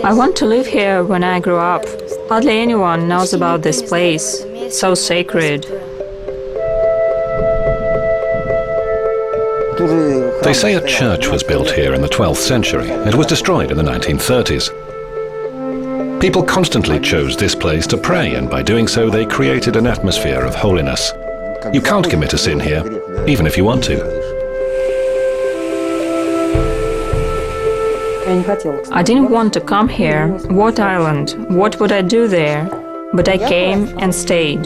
I want to live here when I grow up. Hardly anyone knows about this place. It's so sacred. They say a church was built here in the 12th century. It was destroyed in the 1930s. People constantly chose this place to pray, and by doing so they created an atmosphere of holiness. You can't commit a sin here, even if you want to. I didn't want to come here. What island? What would I do there? But I came and stayed.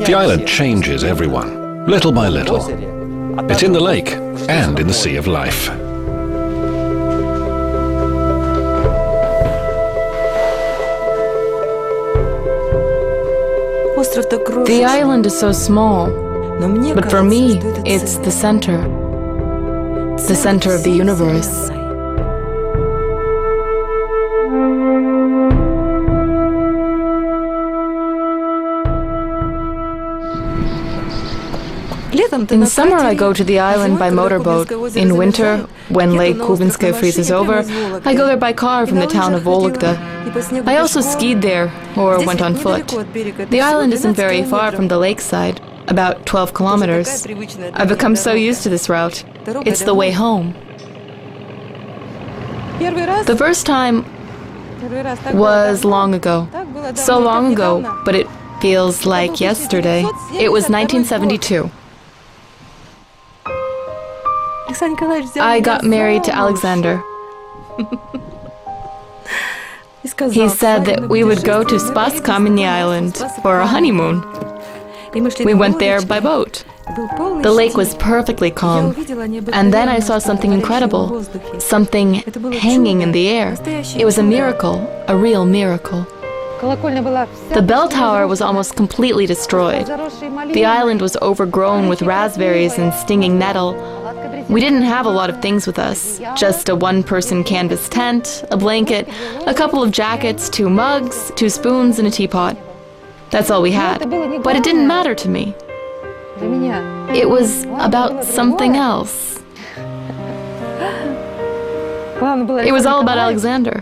The island changes everyone, little by little. It's in the lake and in the sea of life. The island is so small, but for me, it's the center. It's the center of the universe. In summer, I go to the island by motorboat. In winter, when Lake Kubinskaya freezes over, I go there by car from the town of Vologda. I also skied there, or went on foot. The island isn't very far from the lakeside, about 12 kilometers. I've become so used to this route. It's the way home. The first time was long ago. So long ago, but it feels like yesterday. It was 1972. I got married to Alexander. He said that we would go to Spasso-Kamenny Island for a honeymoon. We went there by boat. The lake was perfectly calm. And then I saw something incredible, something hanging in the air. It was a miracle, a real miracle. The bell tower was almost completely destroyed. The island was overgrown with raspberries and stinging nettle. We didn't have a lot of things with us, just a one-person canvas tent, a blanket, a couple of jackets, 2 mugs, 2 spoons, and a teapot. That's all we had, but it didn't matter to me. It was about something else. It was all about Alexander.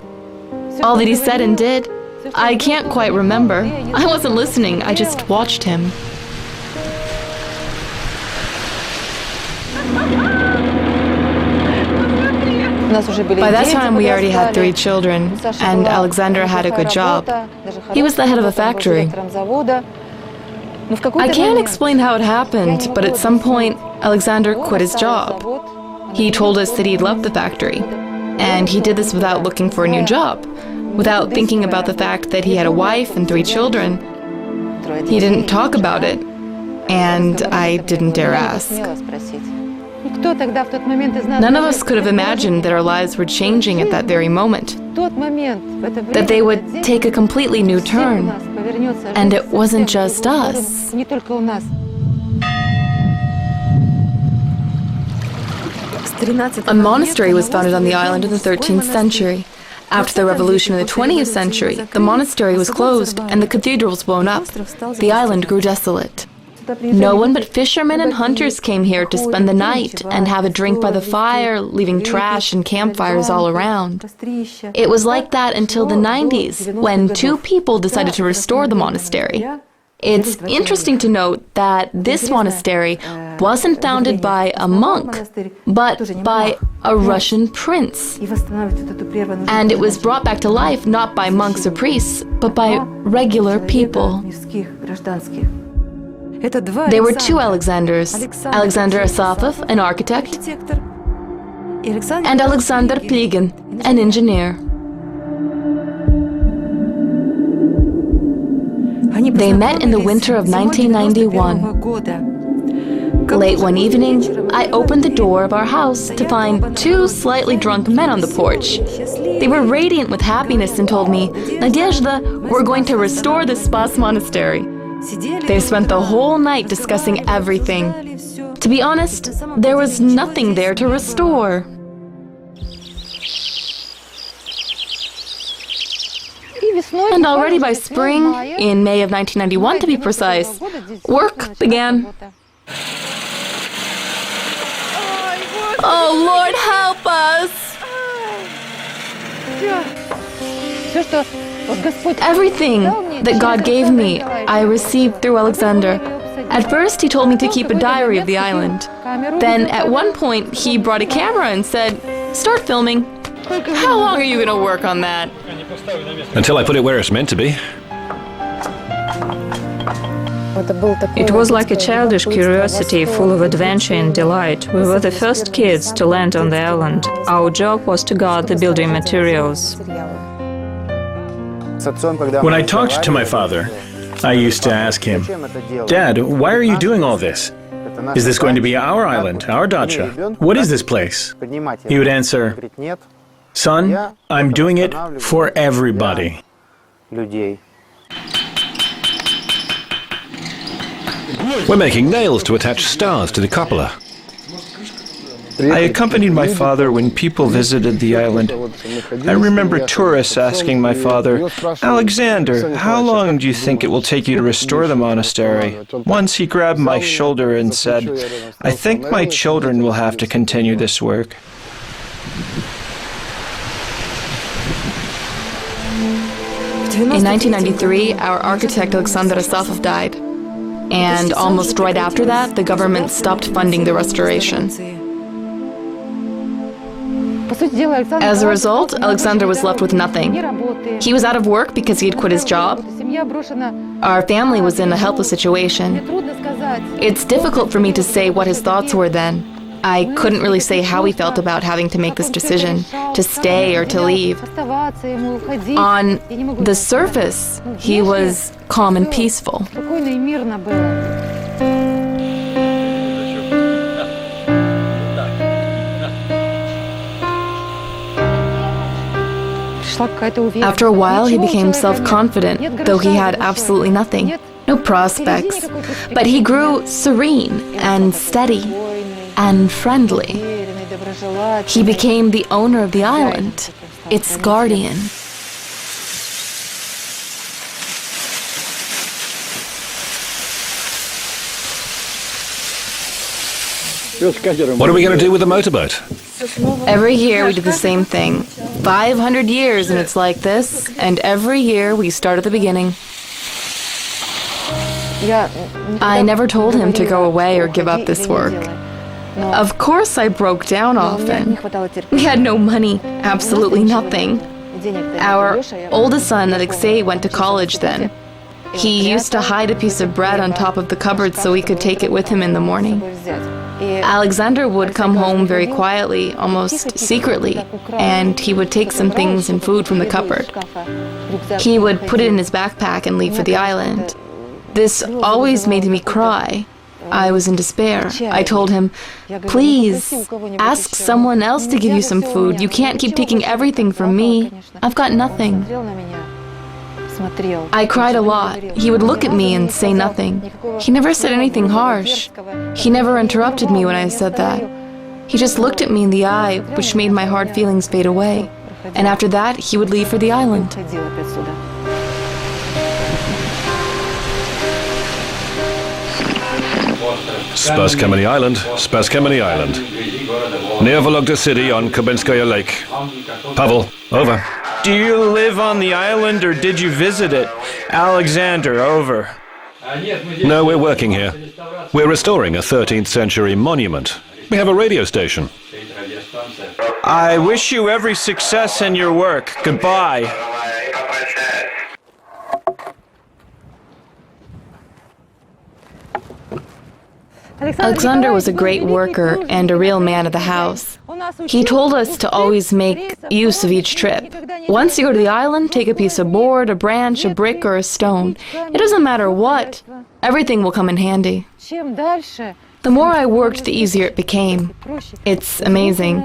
All that he said and did, I can't quite remember. I wasn't listening, I just watched him. By that time, we already had 3 children, and Alexander had a good job. He was the head of a factory. I can't explain how it happened, but at some point, Alexander quit his job. He told us that he'd left the factory, and he did this without looking for a new job, without thinking about the fact that he had a wife and 3 children. He didn't talk about it, and I didn't dare ask. None of us could have imagined that our lives were changing at that very moment, that they would take a completely new turn, and it wasn't just us. A monastery was founded on the island in the 13th century. After the revolution in the 20th century, the monastery was closed and the cathedral was blown up. The island grew desolate. No one but fishermen and hunters came here to spend the night and have a drink by the fire, leaving trash and campfires all around. It was like that until the 90s, when 2 people decided to restore the monastery. It's interesting to note that this monastery wasn't founded by a monk, but by a Russian prince. And it was brought back to life not by monks or priests, but by regular people. There were 2 Alexanders, Alexander Asafov, an architect, and Alexander Pligin, an engineer. They met in the winter of 1991. Late one evening, I opened the door of our house to find 2 slightly drunk men on the porch. They were radiant with happiness and told me, "Nadezhda, we're going to restore the Spass Monastery." They spent the whole night discussing everything. To be honest, there was nothing there to restore. And already by spring, in May of 1991 to be precise, work began. Oh, Lord, help us! Everything that God gave me, I received through Alexander. At first, he told me to keep a diary of the island. Then, at one point, he brought a camera and said, "Start filming." How long are you going to work on that? Until I put it where it's meant to be. It was like a childish curiosity full of adventure and delight. We were the first kids to land on the island. Our job was to guard the building materials. When I talked to my father, I used to ask him, "Dad, why are you doing all this? Is this going to be our island, our dacha? What is this place?" He would answer, "Son, I'm doing it for everybody." We're making nails to attach stars to the cupola. I accompanied my father when people visited the island. I remember tourists asking my father, "Alexander, how long do you think it will take you to restore the monastery?" Once he grabbed my shoulder and said, "I think my children will have to continue this work." In 1993, our architect Alexander Asafov died. And almost right after that, the government stopped funding the restoration. As a result, Alexander was left with nothing. He was out of work because he had quit his job. Our family was in a helpless situation. It's difficult for me to say what his thoughts were then. I couldn't really say how he felt about having to make this decision, to stay or to leave. On the surface, he was calm and peaceful. After a while, he became self-confident, though he had absolutely nothing, no prospects. But he grew serene and steady and friendly. He became the owner of the island, its guardian. What are we going to do with the motorboat? Every year we do the same thing. 500 years and it's like this, and every year we start at the beginning. I never told him to go away or give up this work. Of course I broke down often. We had no money, absolutely nothing. Our oldest son, Alexei, went to college then. He used to hide a piece of bread on top of the cupboard so he could take it with him in the morning. Alexander would come home very quietly, almost secretly, and he would take some things and food from the cupboard. He would put it in his backpack and leave for the island. This always made me cry. I was in despair. I told him, "Please, ask someone else to give you some food. You can't keep taking everything from me. I've got nothing." I cried a lot. He would look at me and say nothing. He never said anything harsh. He never interrupted me when I said that. He just looked at me in the eye, which made my hard feelings fade away. And after that, he would leave for the island. Spasso-Kamenny Island, Spasso-Kamenny Island. Near Vologda City on Kubinskaya Lake. Pavel, over. Do you live on the island or did you visit it? Alexander, over. No, we're working here. We're restoring a 13th century monument. We have a radio station. I wish you every success in your work. Goodbye. Alexander was a great worker and a real man of the house. He told us to always make use of each trip. Once you go to the island, take a piece of board, a branch, a brick, or a stone. It doesn't matter what. Everything will come in handy. The more I worked, the easier it became. It's amazing.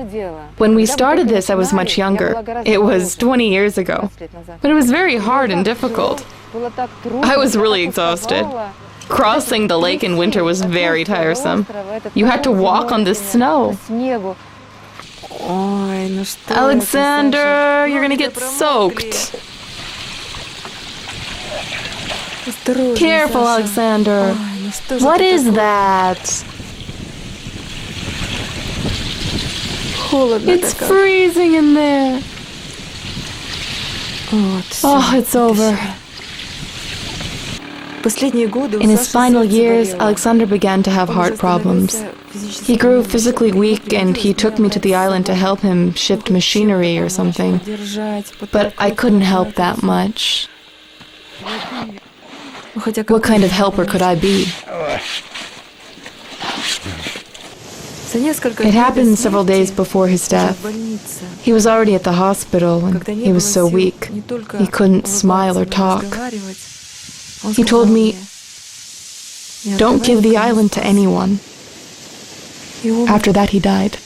When we started this, I was much younger. It was 20 years ago. But it was very hard and difficult. I was really exhausted. Crossing the lake in winter was very tiresome. You had to walk on the snow. Alexander, you're gonna get soaked. Careful, Alexander. What is that? It's freezing in there. Oh, it's over. In his final years, Alexander began to have heart problems. He grew physically weak and he took me to the island to help him shift machinery or something. But I couldn't help that much. What kind of helper could I be? It happened several days before his death. He was already at the hospital and he was so weak. He couldn't smile or talk. He told me, "Don't give the island to anyone." After that, he died.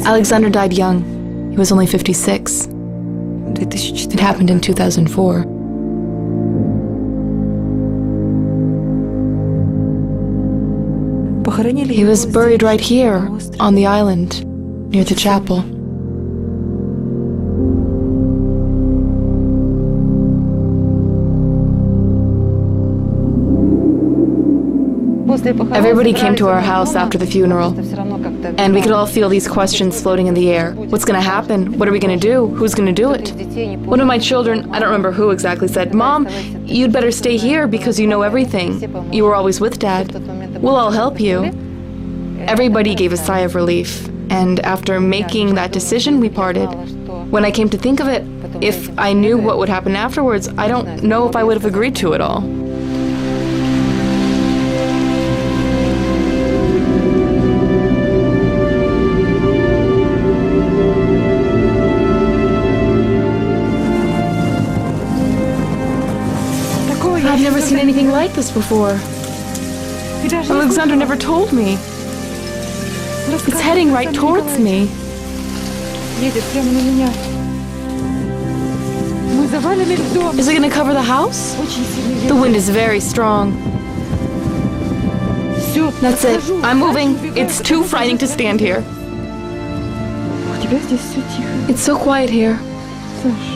Alexander died young. He was only 56. It happened in 2004. He was buried right here, on the island, near the chapel. Everybody came to our house after the funeral, and we could all feel these questions floating in the air. What's going to happen? What are we going to do? Who's going to do it? One of my children, I don't remember who exactly, said, "Mom, you'd better stay here because you know everything. You were always with Dad. We'll all help you." Everybody gave a sigh of relief, and after making that decision, we parted. When I came to think of it, if I knew what would happen afterwards, I don't know if I would have agreed to it all. I've never seen anything like this before. Alexander never told me. It's heading right towards me. Is it going to cover the house? The wind is very strong. That's it. I'm moving. It's too frightening to stand here. It's so quiet here.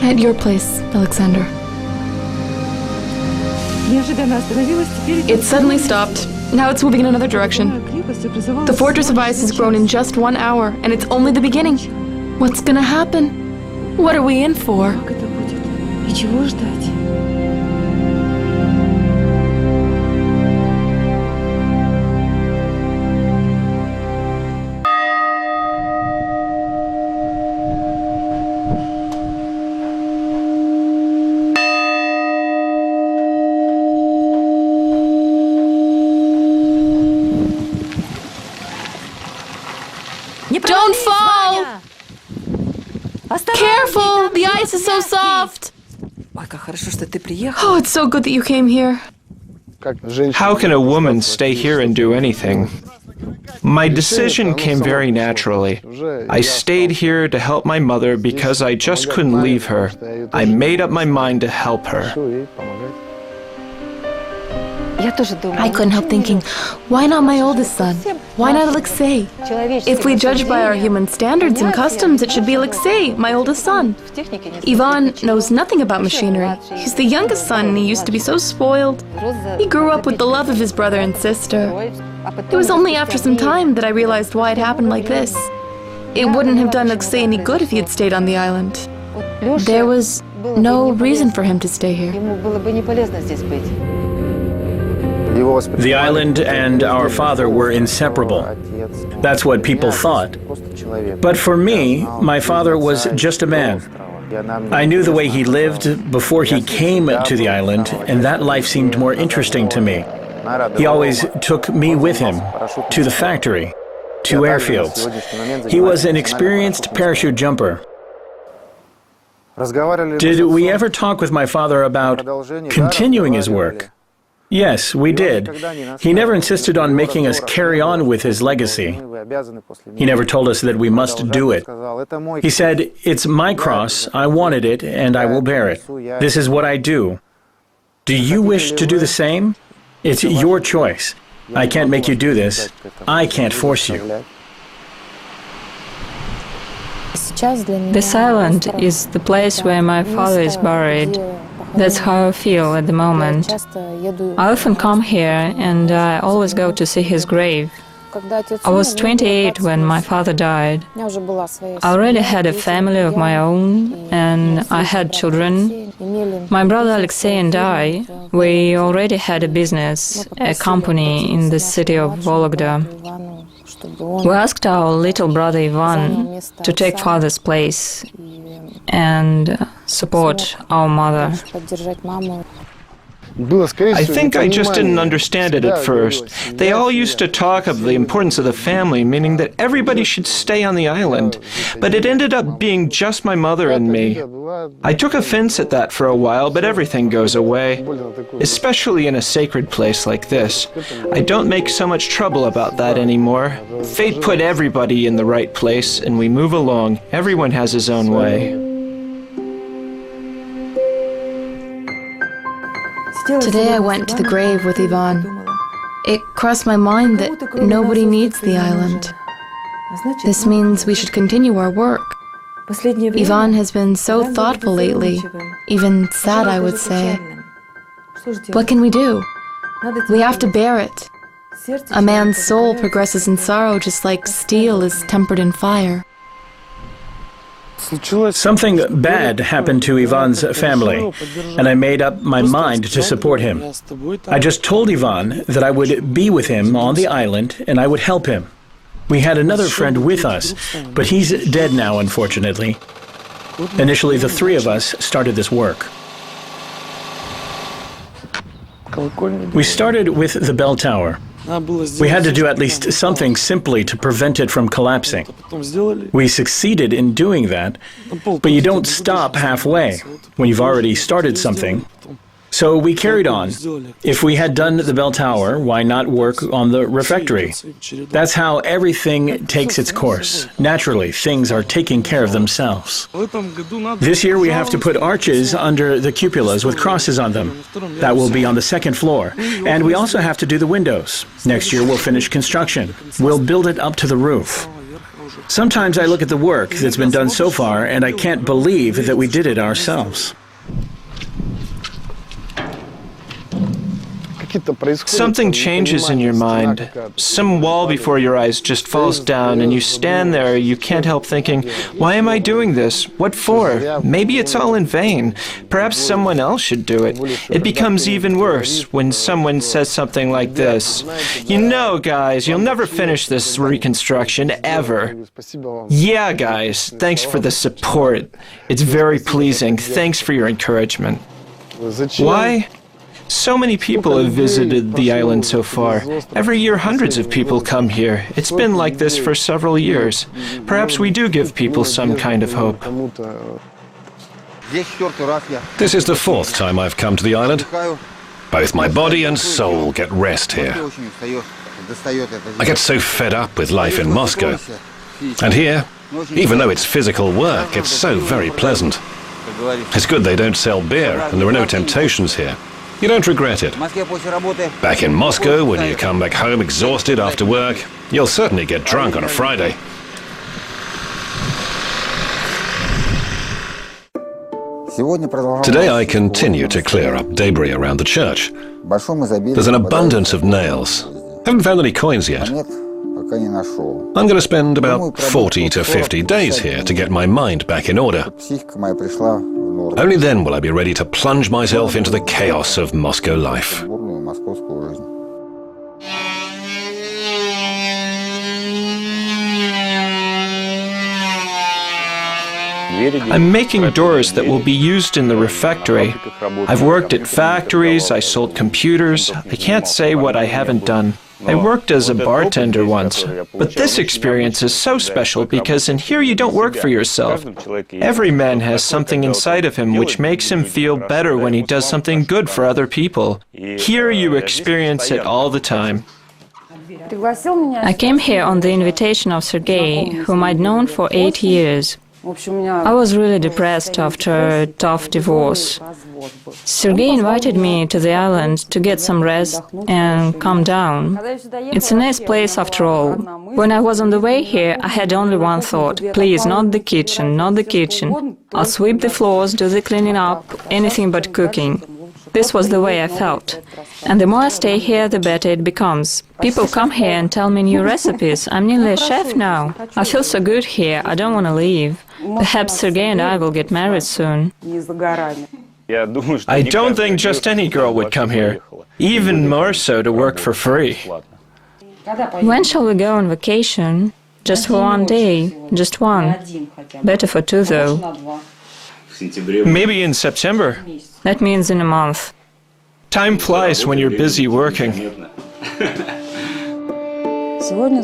At your place, Alexander. It suddenly stopped. Now it's moving in another direction. The fortress of ice has grown in just 1 hour, and it's only the beginning. What's gonna happen? What are we in for? Don't fall! Careful! The ice is so soft! Oh, it's so good that you came here. How can a woman stay here and do anything? My decision came very naturally. I stayed here to help my mother because I just couldn't leave her. I made up my mind to help her. I couldn't help thinking, why not my oldest son? Why not Alexei? If we judge by our human standards and customs, it should be Alexei, my oldest son. Ivan knows nothing about machinery. He's the youngest son and he used to be so spoiled. He grew up with the love of his brother and sister. It was only after some time that I realized why it happened like this. It wouldn't have done Alexei any good if he had stayed on the island. There was no reason for him to stay here. The island and our father were inseparable. That's what people thought. But for me, my father was just a man. I knew the way he lived before he came to the island, and that life seemed more interesting to me. He always took me with him to the factory, to airfields. He was an experienced parachute jumper. Did we ever talk with my father about continuing his work? Yes, we did. He never insisted on making us carry on with his legacy. He never told us that we must do it. He said, "It's my cross, I wanted it, and I will bear it. This is what I do. Do you wish to do the same? It's your choice. I can't make you do this. I can't force you." This island is the place where my father is buried. That's how I feel at the moment. I often come here and I always go to see his grave. I was 28 when my father died. I already had a family of my own, and I had children. My brother Alexei and I, we already had a business, a company in the city of Vologda. We asked our little brother Ivan to take father's place and support our mother. I think I just didn't understand it at first. They all used to talk of the importance of the family, meaning that everybody should stay on the island. But it ended up being just my mother and me. I took offense at that for a while, but everything goes away. Especially in a sacred place like this. I don't make so much trouble about that anymore. Fate put everybody in the right place, and we move along. Everyone has his own way. Today I went to the grave with Ivan. It crossed my mind that nobody needs the island. This means we should continue our work. Ivan has been so thoughtful lately, even sad, I would say. What can we do? We have to bear it. A man's soul progresses in sorrow just like steel is tempered in fire. Something bad happened to Ivan's family, and I made up my mind to support him. I just told Ivan that I would be with him on the island and I would help him. We had another friend with us, but he's dead now, unfortunately. Initially, the three of us started this work. We started with the bell tower. We had to do at least something simply to prevent it from collapsing. We succeeded in doing that, but you don't stop halfway when you've already started something. So we carried on. If we had done the bell tower, why not work on the refectory? That's how everything takes its course. Naturally, things are taking care of themselves. This year we have to put arches under the cupolas with crosses on them. That will be on the second floor. And we also have to do the windows. Next year we'll finish construction. We'll build it up to the roof. Sometimes I look at the work that's been done so far and I can't believe that we did it ourselves. Something changes in your mind. Some wall before your eyes just falls down and you stand there, you can't help thinking, why am I doing this? What for? Maybe it's all in vain. Perhaps someone else should do it. It becomes even worse when someone says something like this. You know, guys, you'll never finish this reconstruction, ever. Yeah, guys, thanks for the support. It's very pleasing. Thanks for your encouragement. Why? So many people have visited the island so far. Every year hundreds of people come here. It's been like this for several years. Perhaps we do give people some kind of hope. This is the fourth time I've come to the island. Both my body and soul get rest here. I get so fed up with life in Moscow. And here, even though it's physical work, it's so very pleasant. It's good they don't sell beer and there are no temptations here. You don't regret it. Back in Moscow, when you come back home exhausted after work, you'll certainly get drunk on a Friday. Today I continue to clear up debris around the church. There's an abundance of nails. Haven't found any coins yet. I'm going to spend about 40 to 50 days here to get my mind back in order. Only then will I be ready to plunge myself into the chaos of Moscow life. I'm making doors that will be used in the refectory. I've worked at factories, I sold computers. I can't say what I haven't done. I worked as a bartender once, but this experience is so special because in here you don't work for yourself. Every man has something inside of him which makes him feel better when he does something good for other people. Here you experience it all the time. I came here on the invitation of Sergei, whom I'd known for 8 years. I was really depressed after a tough divorce. Sergei invited me to the island to get some rest and calm down. It's a nice place after all. When I was on the way here, I had only one thought. Please, not the kitchen, not the kitchen. I'll sweep the floors, do the cleaning up, anything but cooking. This was the way I felt. And the more I stay here, the better it becomes. People come here and tell me new recipes. I'm nearly a chef now. I feel so good here, I don't want to leave. Perhaps Sergei and I will get married soon. I don't think just any girl would come here, even more so to work for free. When shall we go on vacation? Just for one day, just one. Better for two, though. Maybe in September. That means in a month. Time flies when you're busy working.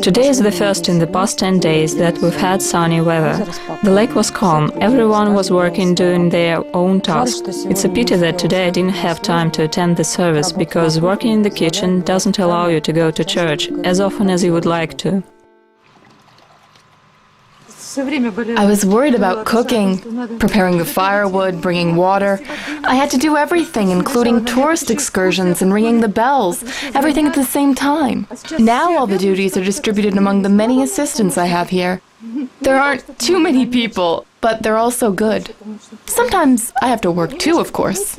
Today is the first in the past 10 days that we've had sunny weather. The lake was calm, everyone was working doing their own tasks. It's a pity that today I didn't have time to attend the service, because working in the kitchen doesn't allow you to go to church as often as you would like to. I was worried about cooking, preparing the firewood, bringing water. I had to do everything, including tourist excursions and ringing the bells, everything at the same time. Now all the duties are distributed among the many assistants I have here. There aren't too many people, but they're all so good. Sometimes I have to work too, of course.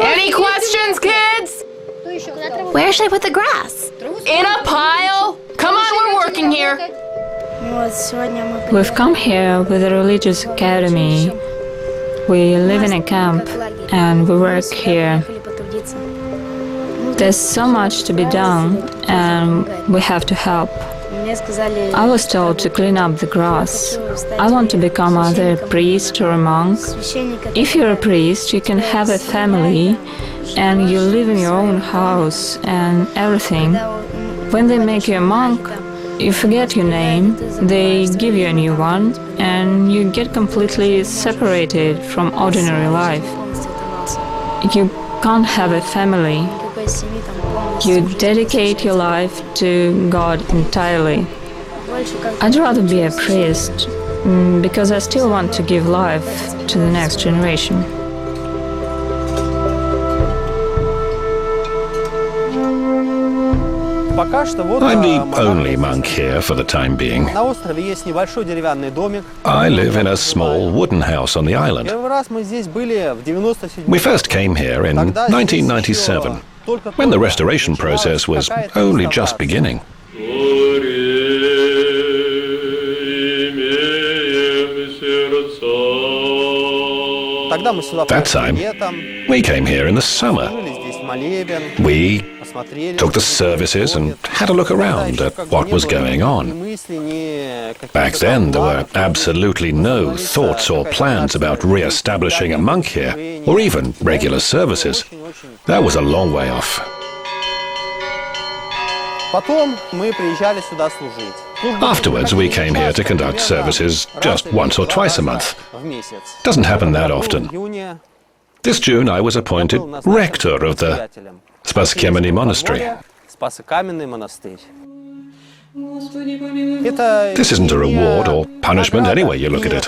Any questions, kids? Where should I put the grass? In a pile? Come on, we're working here. We've come here with a religious academy. We live in a camp and we work here. There's so much to be done and we have to help. I was told to clean up the grass. I want to become either a priest or a monk. If you're a priest, you can have a family and you live in your own house and everything. When they make you a monk, you forget your name, they give you a new one, and you get completely separated from ordinary life. You can't have a family. You dedicate your life to God entirely. I'd rather be a priest, because I still want to give life to the next generation. I'm the only monk here for the time being. I live in a small wooden house on the island. We first came here in 1997, when the restoration process was only just beginning. That time, we came here in the summer. We took the services and had a look around at what was going on. Back then, there were absolutely no thoughts or plans about re-establishing a monk here, or even regular services. That was a long way off. Afterwards, we came here to conduct services just once or twice a month. Doesn't happen that often. This June, I was appointed rector of the Spasso-Kamenny Monastery. This isn't a reward or punishment any way you look at it.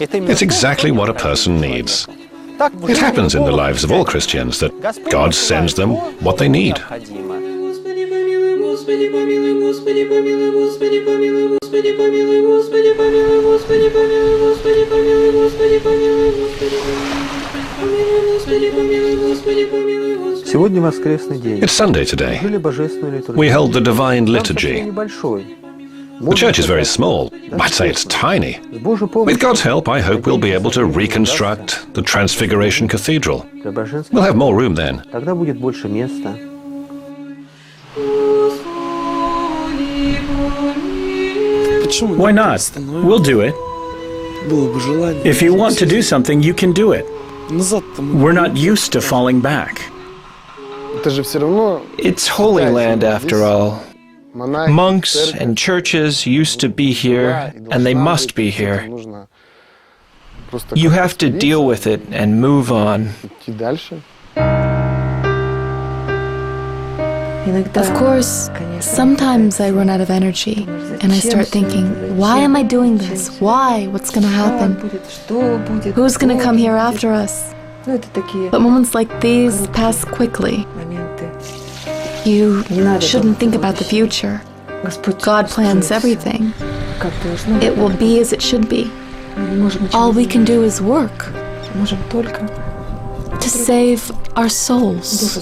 It's exactly what a person needs. It happens in the lives of all Christians that God sends them what they need. It's Sunday today. We held the Divine Liturgy. The church is very small. I'd say it's tiny. With God's help, I hope we'll be able to reconstruct the Transfiguration Cathedral. We'll have more room then. Why not? We'll do it. If you want to do something, you can do it. We're not used to falling back. It's Holy Land after all. Monks and churches used to be here, and they must be here. You have to deal with it and move on. Of course, sometimes I run out of energy and I start thinking, why am I doing this? Why? What's going to happen? Who's going to come here after us? But moments like these pass quickly. You shouldn't think about the future. God plans everything. It will be as it should be. All we can do is work to save our souls.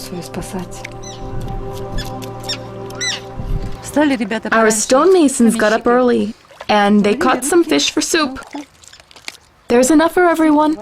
Our stonemasons got up early and they caught some fish for soup. There's enough for everyone.